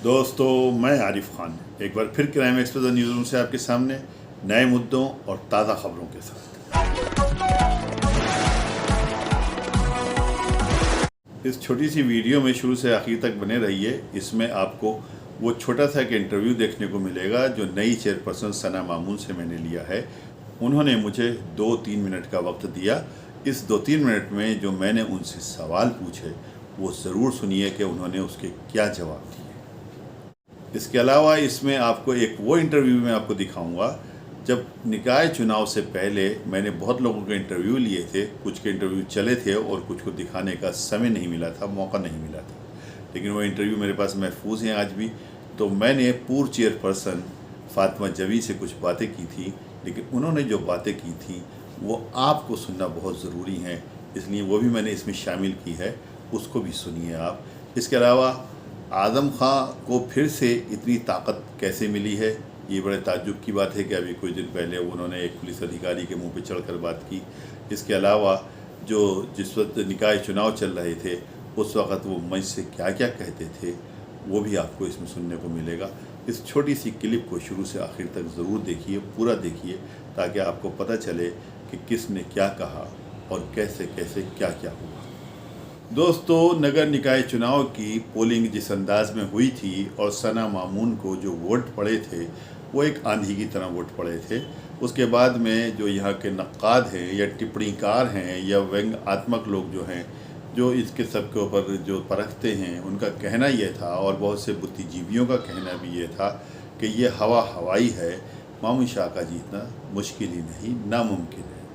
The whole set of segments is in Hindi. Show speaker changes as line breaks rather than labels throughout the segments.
दोस्तों, मैं आरिफ खान एक बार फिर क्राइम एक्सप्रेस न्यूज़ रूम से आपके सामने नए मुद्दों और ताज़ा खबरों के साथ। इस छोटी सी वीडियो में शुरू से आखिर तक बने रहिए। इसमें आपको वो छोटा सा एक इंटरव्यू देखने को मिलेगा जो नई चेयरपर्सन सना मामून से मैंने लिया है। उन्होंने मुझे 2-3 मिनट का वक्त दिया। इस 2-3 मिनट में जो मैंने उनसे सवाल पूछे वो ज़रूर सुनिए कि उन्होंने उसके क्या जवाब दिए। इसके अलावा इसमें आपको एक वो इंटरव्यू में आपको दिखाऊंगा जब निकाय चुनाव से पहले मैंने बहुत लोगों के इंटरव्यू लिए थे। कुछ के इंटरव्यू चले थे और कुछ को दिखाने का समय नहीं मिला था, मौका नहीं मिला था, लेकिन वो इंटरव्यू मेरे पास महफूज हैं आज भी। तो मैंने पूर्व चेयरपर्सन फातिमा जवी से कुछ बातें की थी, लेकिन उन्होंने जो बातें की थी वो आपको सुनना बहुत ज़रूरी है, इसलिए वो भी मैंने इसमें शामिल की है, उसको भी सुनिए आप। इसके अलावा आज़म खां को फिर से इतनी ताकत कैसे मिली है, ये बड़े ताज्जुब की बात है कि अभी कुछ दिन पहले उन्होंने एक पुलिस अधिकारी के मुंह पे चढ़कर बात की। इसके अलावा जो जिस वक्त निकाय चुनाव चल रहे थे उस वक़्त वो मंच से क्या क्या कहते थे वो भी आपको इसमें सुनने को मिलेगा। इस छोटी सी क्लिप को शुरू से आखिर तक ज़रूर देखिए, पूरा देखिए, ताकि आपको पता चले कि किसने क्या कहा और कैसे कैसे क्या क्या हुआ। दोस्तों, नगर निकाय चुनाव की पोलिंग जिस अंदाज में हुई थी और सना मामून को जो वोट पड़े थे वो एक आंधी की तरह वोट पड़े थे। उसके बाद में जो यहाँ के नक्काद हैं या टिप्पणीकार हैं या व्यंग्यात्मक लोग जो हैं, जो इसके सब के ऊपर जो परखते हैं, उनका कहना ये था और बहुत से बुद्धिजीवियों का कहना भी ये था कि ये हवा हवाई है, मामून शाह का जीतना मुश्किल ही नहीं नामुमकिन है।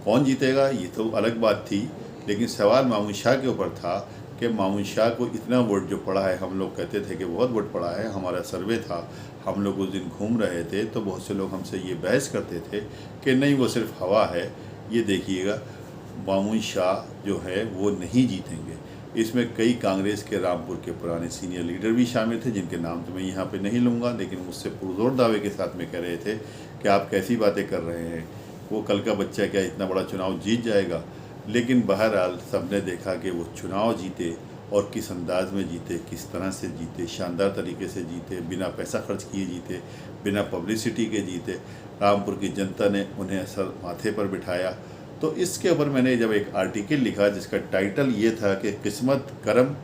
कौन जीतेगा ये तो अलग बात थी, लेकिन सवाल मामून शाह के ऊपर था कि मामून शाह को इतना वोट जो पड़ा है, हम लोग कहते थे कि बहुत वोट पड़ा है, हमारा सर्वे था, हम लोग उस दिन घूम रहे थे तो बहुत से लोग हमसे ये बहस करते थे कि नहीं वो सिर्फ हवा है, ये देखिएगा मामून शाह जो है वो नहीं जीतेंगे। इसमें कई कांग्रेस के रामपुर के पुराने सीनियर लीडर भी शामिल थे जिनके नाम तो मैं यहाँ पे नहीं लूँगा, लेकिन मुझसे पुरजोर दावे के साथ में कह रहे थे कि आप कैसी बातें कर रहे हैं, वो कल का बच्चा क्या इतना बड़ा चुनाव जीत जाएगा। लेकिन बहरहाल सबने देखा कि वो चुनाव जीते और किस अंदाज में जीते, किस तरह से जीते, शानदार तरीके से जीते, बिना पैसा खर्च किए जीते, बिना पब्लिसिटी के जीते। रामपुर की जनता ने उन्हें सर माथे पर बिठाया। तो इसके ऊपर मैंने जब एक आर्टिकल लिखा जिसका टाइटल ये था कि किस्मत, करम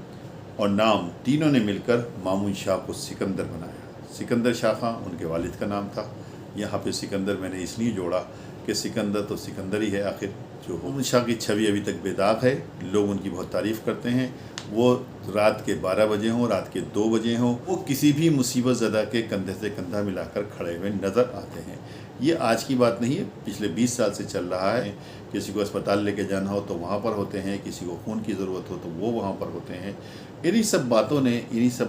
और नाम तीनों ने मिलकर मामून शाह को सिकंदर बनाया। सिकंदर शाह खां उनके वालिद का नाम था। यहाँ पे सिकंदर मैंने इसलिए जोड़ा कि सिकंदर तो सिकंदर ही है आखिर। जो मामून शाह की छवि अभी तक बेदाग है, लोग उनकी बहुत तारीफ़ करते हैं। वो रात के 12 बजे हों, रात के 2 बजे हों, वो किसी भी मुसीबत ज़दा के कंधे से कंधा मिलाकर खड़े हुए नज़र आते हैं। ये आज की बात नहीं है, पिछले 20 साल से चल रहा है। किसी को अस्पताल लेके जाना हो तो वहाँ पर होते हैं, किसी को खून की ज़रूरत हो तो वो वहाँ पर होते हैं। इन्हीं सब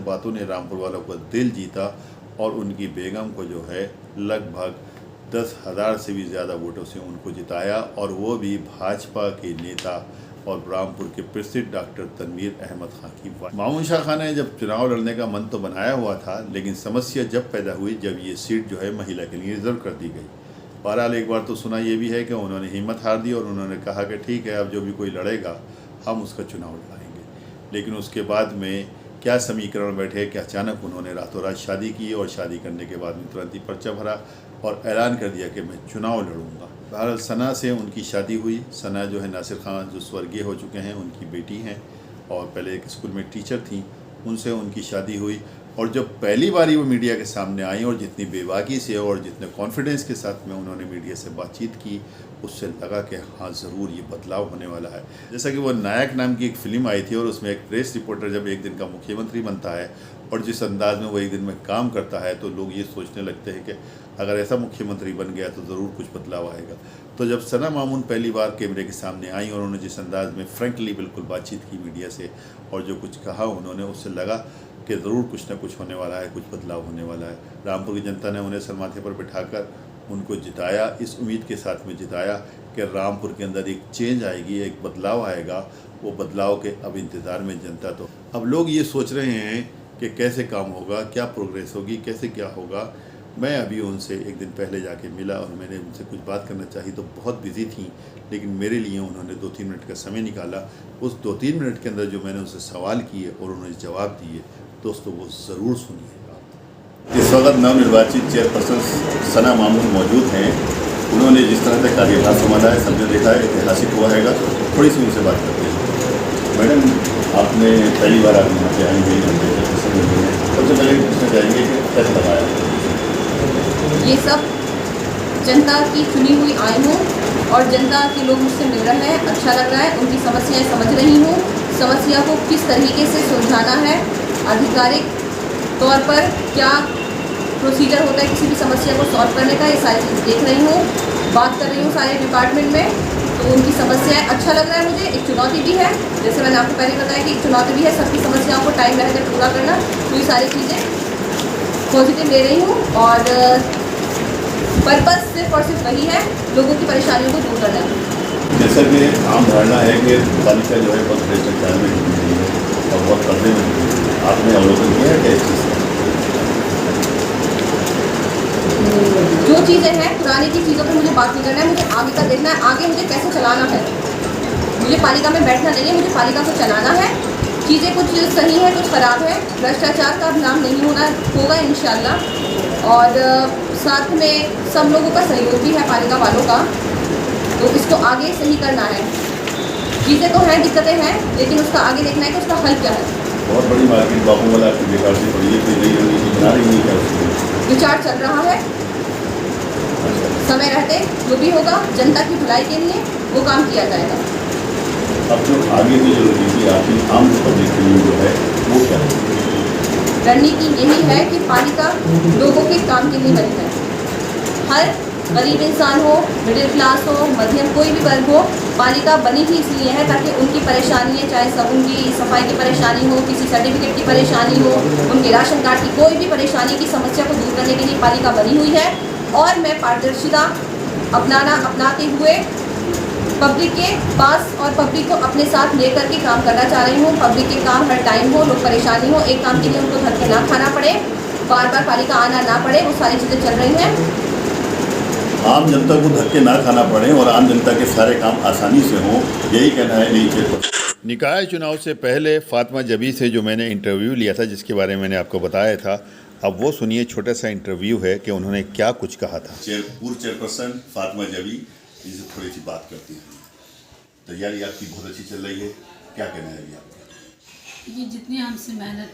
बातों ने रामपुर वालों का दिल जीता और उनकी बेगम को जो है लगभग 10,000 से भी ज़्यादा वोटों से उनको जिताया, और वो भी भाजपा के नेता और रामपुर के प्रसिद्ध डॉक्टर तनवीर अहमद खां की वाइफ। मामून शाह खान ने जब चुनाव लड़ने का मन तो बनाया हुआ था, लेकिन समस्या जब पैदा हुई जब ये सीट जो है महिला के लिए रिजर्व कर दी गई। बहरहाल एक बार तो सुना ये भी है कि उन्होंने हिम्मत हार दी और उन्होंने कहा कि ठीक है, अब जो भी कोई लड़ेगा हम उसका चुनाव लड़ाएंगे। लेकिन उसके बाद में क्या समीकरण बैठे कि अचानक उन्होंने रातों रात शादी की और शादी करने के बाद में तुरंत ही पर्चा भरा और ऐलान कर दिया कि मैं चुनाव लड़ूंगा। बहरहाल सना से उनकी शादी हुई। सना जो है नासिर खान जो स्वर्गीय हो चुके हैं उनकी बेटी हैं और पहले एक स्कूल में टीचर थी, उनसे उनकी शादी हुई। और जब पहली बारी वो मीडिया के सामने आई और जितनी बेबाकी से और जितने कॉन्फिडेंस के साथ में उन्होंने मीडिया से बातचीत की, उससे लगा कि हाँ ज़रूर ये बदलाव होने वाला है। जैसा कि वो नायक नाम की एक फ़िल्म आई थी और उसमें एक प्रेस रिपोर्टर जब एक दिन का मुख्यमंत्री बनता है और जिस अंदाज में वो एक दिन में काम करता है तो लोग ये सोचने लगते हैं कि अगर ऐसा मुख्यमंत्री बन गया तो ज़रूर कुछ बदलाव आएगा। तो जब सना मामून पहली बार कैमरे के सामने आई और उन्होंने जिस अंदाज में फ्रेंकली बिल्कुल बातचीत की मीडिया से और जो कुछ कहा उन्होंने, उससे लगा कि ज़रूर कुछ ना कुछ होने वाला है, कुछ बदलाव होने वाला है। रामपुर की जनता ने उन्हें सर माथे पर बिठाकर उनको जिताया, इस उम्मीद के साथ में जिताया कि रामपुर के अंदर एक चेंज आएगी, एक बदलाव आएगा। वो बदलाव के अब इंतज़ार में जनता। तो अब लोग ये सोच रहे हैं कि कैसे काम होगा, क्या प्रोग्रेस होगी, कैसे क्या होगा। मैं अभी उनसे एक दिन पहले जाके मिला और मैंने उनसे कुछ बात करना चाहिए तो बहुत बिजी थी, लेकिन मेरे लिए उन्होंने 2-3 मिनट का समय निकाला। उस 2-3 मिनट के अंदर जो मैंने उनसे सवाल किए और उन्होंने जवाब दिए दोस्तों वो ज़रूर सुनिए। इस वक्त नवनिर्वाचित चेयरपर्सन सना मामून मौजूद हैं। उन्होंने जिस तरह से कार्यभार संभाला है सबने देखा है, ऐतिहासिक हुआ हैगा। थोड़ी सी उनसे बात करते हैं। मैडम, आपने पहली बार आप यहाँ पे आई हुई हैं, सबसे पहले पूछना चाहेंगे कि कैसा लगाया?
ये सब जनता की चुनी हुई आई हूँ और जनता के लोग मुझसे मिल रहे हैं, अच्छा लग रहा है। उनकी समस्याएं समझ रही हूँ, समस्या को किस तरीके से सुलझाना है, आधिकारिक तौर पर क्या प्रोसीजर होता है किसी भी समस्या को सॉल्व करने का, ये सारी चीज़ देख रही हूँ, बात कर रही हूँ सारे डिपार्टमेंट में। तो उनकी समस्याएं अच्छा लग रहा है मुझे। एक चुनौती भी है, जैसे मैंने आपको पहले बताया कि एक चुनौती भी है सबकी समस्याओं को टाइम रहकर पूरा करना। तो ये सारी चीज़ें पॉजिटिव ले रही हूँ और पर्पस सिर्फ और सिर्फ वही है, लोगों की परेशानियों को दूर करना है।
जैसा कि आम धारणा है कि पालिका जो है बहुत भ्रष्टाचार में डूबी हुई है और बहुत पर्दे में डूबी हुई है, आपने अवलोकन किया है क्या इस चीज़ का?
जो चीज़ें हैं पुरानी की चीज़ों पर मुझे बात नहीं करना है, मुझे आगे का देखना है, आगे मुझे कैसे चलाना है। मुझे पालिका में बैठना नहीं है, मुझे पालिका को चलाना है। चीज़ें कुछ सही है, कुछ ख़राब है, भ्रष्टाचार का अभियान नहीं होगा इंशाल्लाह। और साथ में सब लोगों का सहयोग भी है, पालिका वालों का। तो इसको आगे सही करना है। चीज़ें तो हैं, दिक्कतें हैं, लेकिन उसका आगे देखना है कि उसका हल क्या है।
बहुत बड़ी मार्केट बाबू वाला आपकी बेकार से पड़ी है, कोई नई रणनीति बना रही नहीं क्या उसको?
विचार चल रहा है, समय रहते जो भी होगा जनता की भलाई के लिए वो काम किया जाएगा।
अब जो आगे की जो रणनीति आपकी आम पब्लिक के लिए जो है वो क्या है?
रणनीति यही है कि पालिका लोगों के काम के लिए बनी है। हर गरीब इंसान हो, मिडिल क्लास हो, मध्यम कोई भी वर्ग हो, पालिका बनी ही इसलिए है ताकि उनकी परेशानियाँ, चाहे सब उनकी सफाई की परेशानी हो, किसी सर्टिफिकेट की परेशानी हो, उनके राशन कार्ड की कोई भी परेशानी की समस्या को दूर करने के लिए पालिका बनी हुई है। और मैं पारदर्शिता अपनाते हुए पब्लिक के पास और पब्लिक को अपने साथ लेकर के काम करना चाह रही हूँ। पब्लिक के काम हर टाइम हो, लोग परेशानी हो, एक काम के लिए उनको धक्के ना खाना पड़े, बार बार पालिका आना ना पड़े, वो सारी चीज़ें चल रही हैं।
आम जनता को धक्के ना खाना पड़े और आम जनता के सारे काम आसानी से हों, यही कहना है नई चेयरपर्सन। निकाय चुनाव से पहले फातिमा जबी से जो मैंने इंटरव्यू लिया था, जिसके बारे में मैंने आपको बताया था, अब वो सुनिए, छोटा सा इंटरव्यू है कि उन्होंने क्या कुछ कहा था। पूर्व चेयरपर्सन फातिमा जबी, इनसे थोड़ी सी बात करती हैं। तैयारी आपकी बहुत अच्छी चल रही है, क्या कहना है अभी आपका?
ये जितनी हमसे मेहनत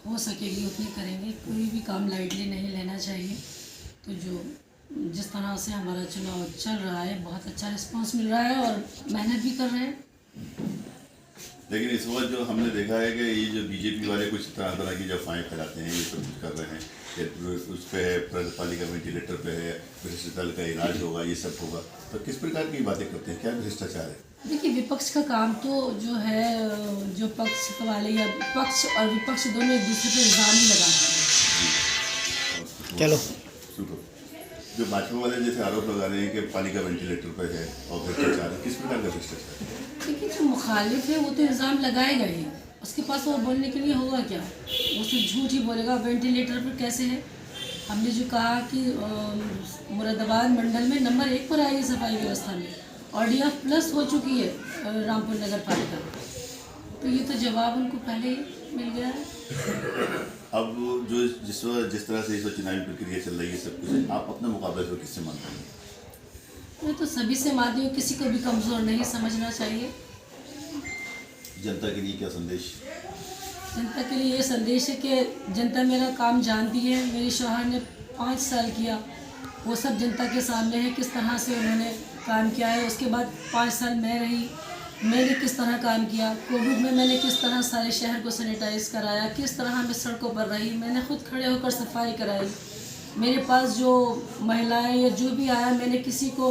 हो सकेगी उतनी करेंगे, कोई भी काम लाइटली नहीं लेना चाहिए। तो जो जिस तरह से हमारा चुनाव चल रहा है, बहुत अच्छा रिस्पांस मिल रहा है और मेहनत भी कर रहे हैं।
लेकिन इस वक्त जो हमने देखा है कि ये जो बीजेपी वाले कुछ तरह तरह की अफवाहें फैलाते हैं, ये सब कुछ कर रहे हैं कि उस पर है, पालिका वेंटिलेटर पे है, भ्रष्टाचार का इलाज होगा, ये सब होगा, तो किस प्रकार की बातें करते हैं, क्या भ्रष्टाचार है?
देखिए, विपक्ष का काम तो जो है, जो पक्ष वाले या पक्ष और विपक्ष दोनों एक दूसरे पर इल्ज़ाम ही लगाते हैं।
चलो, जो भाजपा वाले जैसे आरोप लगा रहे हैं कि पालिका वेंटिलेटर पर है और भ्रष्टाचार है, किस प्रकार का भ्रष्टाचार है?
देखिए, जो मुखालिफ है वो तो इल्ज़ाम लगाएगा ही, उसके पास वो बोलने के लिए होगा क्या? वो सिर्फ झूठ ही बोलेगा। वेंटिलेटर पर कैसे है? हमने जो कहा कि मुरादाबाद मंडल में नंबर 1 पर आई है सफाई व्यवस्था में, ODF प्लस हो चुकी है रामपुर नगर पालिका। तो ये तो जवाब उनको पहले ही मिल गया है।
अब जो जिस तरह से इस चुनावी प्रक्रिया चल रही है, सब कुछ आप अपने मुकाबले से किससे मानते हैं?
मैं तो सभी से मानती हूँ, किसी को भी कमज़ोर नहीं समझना चाहिए।
जनता के लिए क्या संदेश?
जनता के लिए ये संदेश है कि जनता मेरा काम जानती है। मेरे शौहर ने 5 साल किया, वो सब जनता के सामने है, किस तरह से उन्होंने काम किया है। उसके बाद 5 साल मैं रही, मैंने किस तरह काम किया। कोविड में मैंने किस तरह सारे शहर को सैनिटाइज कराया, किस तरह मैं सड़कों पर रही, मैंने खुद खड़े होकर सफाई कराई। मेरे पास जो महिलाएं या जो भी आया, मैंने किसी को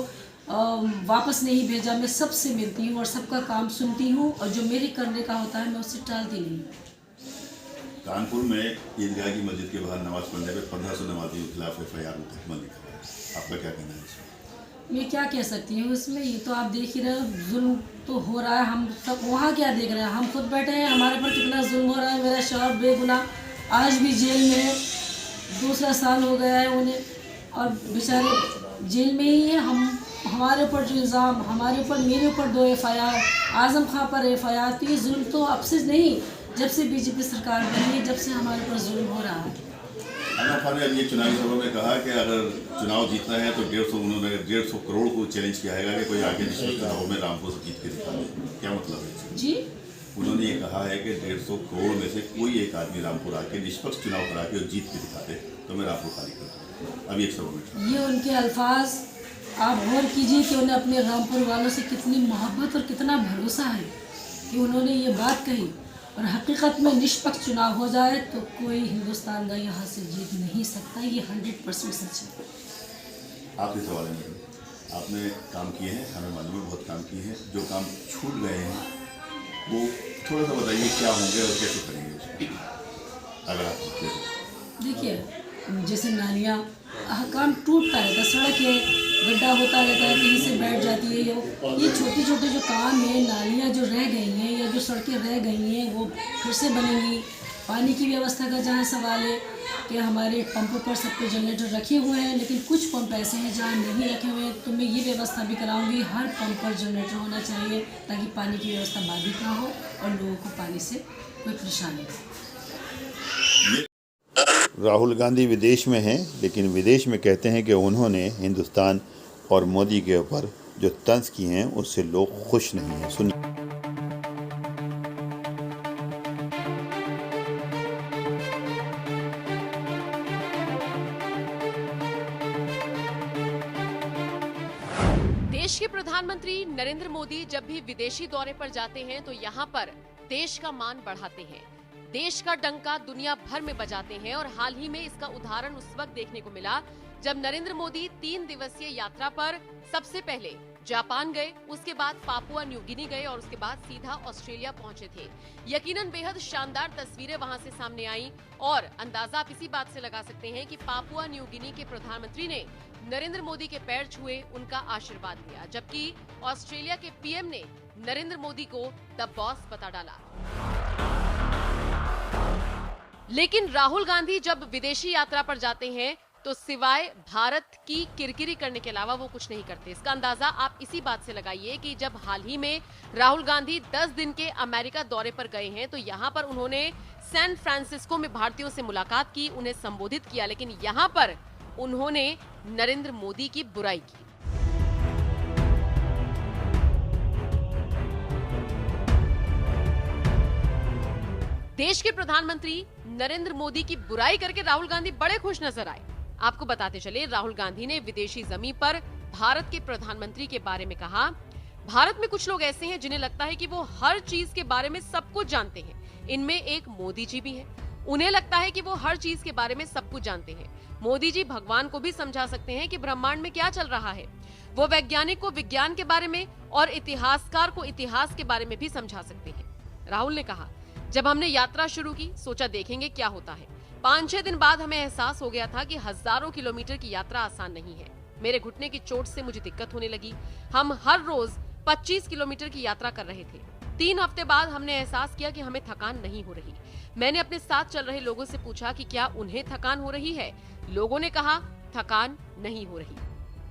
वापस नहीं भेजा। मैं सबसे मिलती हूँ और सबका काम सुनती हूँ, और जो मेरे करने का होता है मैं उससे टालती नहीं।
कानपुर में ईदगाह की मस्जिद के बाहर नमाज पढ़ने पे 1500 नमाजियों के खिलाफ FIR मुकदमा लिखा है, आपका क्या कहना है इसमें?
मैं क्या कह सकती हूँ इसमें? ये तो आप देख ही रहे हो, जुल्म तो हो रहा है। हम सब वहाँ क्या देख रहे हैं? हम खुद बैठे हैं, हमारे पर कितना जुल्म हो रहा है। मेरा शौहर बेगुनाह आज भी जेल में है, 2 साल हो गया है उन्हें, और बेचारे जेल में ही है। हमारे ऊपर जो इल्ज़ाम, हमारे ऊपर, मेरे ऊपर 2 FIR, आज़म खां पर FIR, तो ये जुल्म तो अब से नहीं, जब से बीजेपी सरकार बनी है, जब से हमारे ऊपर जुल्म हो रहा है।
आना खान ने ये चुनावी सभा में कहा कि अगर चुनाव जीतना है तो 150 करोड़ को चैलेंज किया है कि कोई आगे निश्चित चुनाव में रामपुर से जीत के दिखा दे। क्या मतलब है
जी,
उन्होंने ये कहा है कि 150 करोड़ में से कोई एक आदमी रामपुर आके निष्पक्ष चुनाव करा के और जीत के दिखा दे तो मैं रामपुर खाली कर दूँ। अभी एक सभा में
ये उनके अल्फाज आप गौर कीजिए कि उन्हें अपने रामपुर वालों से कितनी मोहब्बत और कितना भरोसा है कि उन्होंने ये बात कही। और हकीकत में निष्पक्ष चुनाव हो जाए तो कोई हिंदुस्तान का यहाँ से जीत नहीं सकता। ये 100% सच है।
आखिरी सवाल है मैडम, आपने काम किए हैं, हमें मालूम है बहुत काम किए हैं, जो काम छूट गए हैं वो थोड़ा सा बताइए क्या होंगे और कैसे करेंगे उसको अगर आप जीतते हैं।
देखिए, जैसे नालियाँ काम टूटता रहता है, सड़क है, गड्ढा होता रहता है, कहीं से बैठ जाती है। ये छोटे छोटे जो काम है, नालियाँ जो रह गई हैं या जो सड़कें रह गई हैं वो फिर से बनेंगी। पानी की व्यवस्था का जहाँ सवाल है कि हमारे पंपों पर सब पे जनरेटर रखे हुए हैं, लेकिन कुछ पंप ऐसे हैं जहाँ नहीं रखे हुए हैं, तो मैं ये व्यवस्था भी कराऊंगी, हर पंप पर जनरेटर होना चाहिए ताकि पानी की व्यवस्था बाधित ना हो और लोगों को पानी से कोई परेशानी हो।
राहुल गांधी विदेश में हैं, लेकिन विदेश में कहते हैं कि उन्होंने हिंदुस्तान और मोदी के ऊपर जो तंज किए हैं उससे लोग खुश नहीं हैं। सुनिए।
देश के प्रधानमंत्री नरेंद्र मोदी जब भी विदेशी दौरे पर जाते हैं तो यहाँ पर देश का मान बढ़ाते हैं, देश का डंका दुनिया भर में बजाते हैं। और हाल ही में इसका उदाहरण उस वक्त देखने को मिला जब नरेंद्र मोदी 3 दिवसीय यात्रा पर सबसे पहले जापान गए, उसके बाद पापुआ न्यू गिनी गए और उसके बाद सीधा ऑस्ट्रेलिया पहुंचे थे। यकीनन बेहद शानदार तस्वीरें वहां से सामने आई और अंदाजा आप इसी बात से लगा सकते हैं कि पापुआ न्यू गिनी के प्रधानमंत्री ने नरेंद्र मोदी के पैर छुए, उनका आशीर्वाद लिया, जबकि ऑस्ट्रेलिया के पीएम ने नरेंद्र मोदी को द बॉस बता डाला। लेकिन राहुल गांधी जब विदेशी यात्रा पर जाते हैं तो सिवाय भारत की किरकिरी करने के अलावा वो कुछ नहीं करते। इसका अंदाजा आप इसी बात से लगाइए कि जब हाल ही में राहुल गांधी 10 दिन के अमेरिका दौरे पर गए हैं तो यहाँ पर उन्होंने सैन फ्रांसिस्को में भारतीयों से मुलाकात की, उन्हें संबोधित किया, लेकिन यहाँ पर उन्होंने नरेंद्र मोदी की बुराई की। देश के प्रधानमंत्री नरेंद्र मोदी की बुराई करके राहुल गांधी बड़े खुश नजर आए। आपको बताते चले, राहुल गांधी ने विदेशी जमीन पर भारत के प्रधानमंत्री के बारे में कहा, भारत में कुछ लोग ऐसे हैं जिन्हें लगता है कि वो हर चीज के बारे में सब कुछ जानते हैं। इनमें एक मोदी जी भी हैं। उन्हें लगता है कि वो हर चीज के बारे में सब कुछ जानते हैं। मोदी जी भगवान को भी समझा सकते हैं कि ब्रह्मांड में क्या चल रहा है। वो वैज्ञानिक को विज्ञान के बारे में और इतिहासकार को इतिहास के बारे में भी समझा सकते हैं। राहुल ने कहा, जब हमने यात्रा शुरू की सोचा देखेंगे क्या होता है। 5-6 दिन बाद हमें एहसास हो गया था कि हजारों किलोमीटर की यात्रा आसान नहीं है। मेरे घुटने की चोट से मुझे दिक्कत होने लगी। हम हर रोज 25 किलोमीटर की यात्रा कर रहे थे। 3 हफ्ते बाद हमने एहसास किया कि हमें थकान नहीं हो रही। मैंने अपने साथ चल रहे लोगों से पूछा कि क्या उन्हें थकान हो रही है। लोगों ने कहा थकान नहीं हो रही।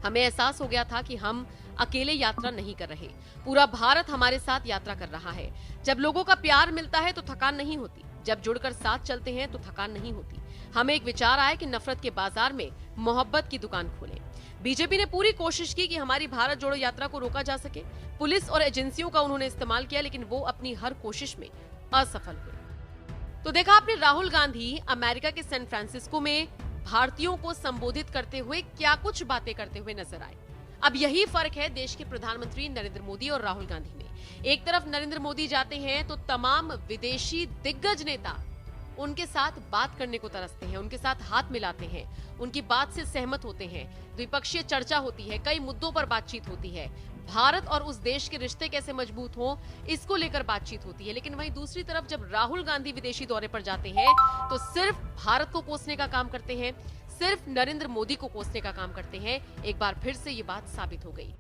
हमें एहसास हो गया था कि हम अकेले यात्रा नहीं कर रहे, पूरा भारत हमारे साथ यात्रा कर रहा है। जब लोगों का प्यार मिलता है तो थकान नहीं होती, जब जुड़कर साथ चलते हैं तो थकान नहीं होती। हमें एक विचार आया कि नफरत के बाजार में मोहब्बत की दुकान खोलें। बीजेपी ने पूरी कोशिश की कि हमारी भारत जोड़ो यात्रा को रोका जा सके। पुलिस और एजेंसियों का उन्होंने इस्तेमाल किया, लेकिन वो अपनी हर कोशिश में असफल हुए। तो देखा आपने राहुल गांधी अमेरिका के सैन फ्रांसिस्को में भारतीयों को संबोधित करते हुए क्या कुछ बातें करते हुए नजर आए। अब यही फर्क है देश के प्रधानमंत्री नरेंद्र मोदी और राहुल गांधी में। एक तरफ नरेंद्र मोदी जाते हैं तो तमाम विदेशी दिग्गज नेता उनके साथ बात करने को तरसते हैं, उनके साथ हाथ मिलाते हैं, उनकी बात से सहमत होते हैं, द्विपक्षीय चर्चा होती है, कई मुद्दों पर बातचीत होती है, भारत और उस देश के रिश्ते कैसे मजबूत हों इसको लेकर बातचीत होती है। लेकिन वहीं दूसरी तरफ जब राहुल गांधी विदेशी दौरे पर जाते हैं तो सिर्फ भारत को कोसने का काम करते हैं, सिर्फ नरेंद्र मोदी को कोसने का काम करते हैं। एक बार फिर से ये बात साबित हो गई।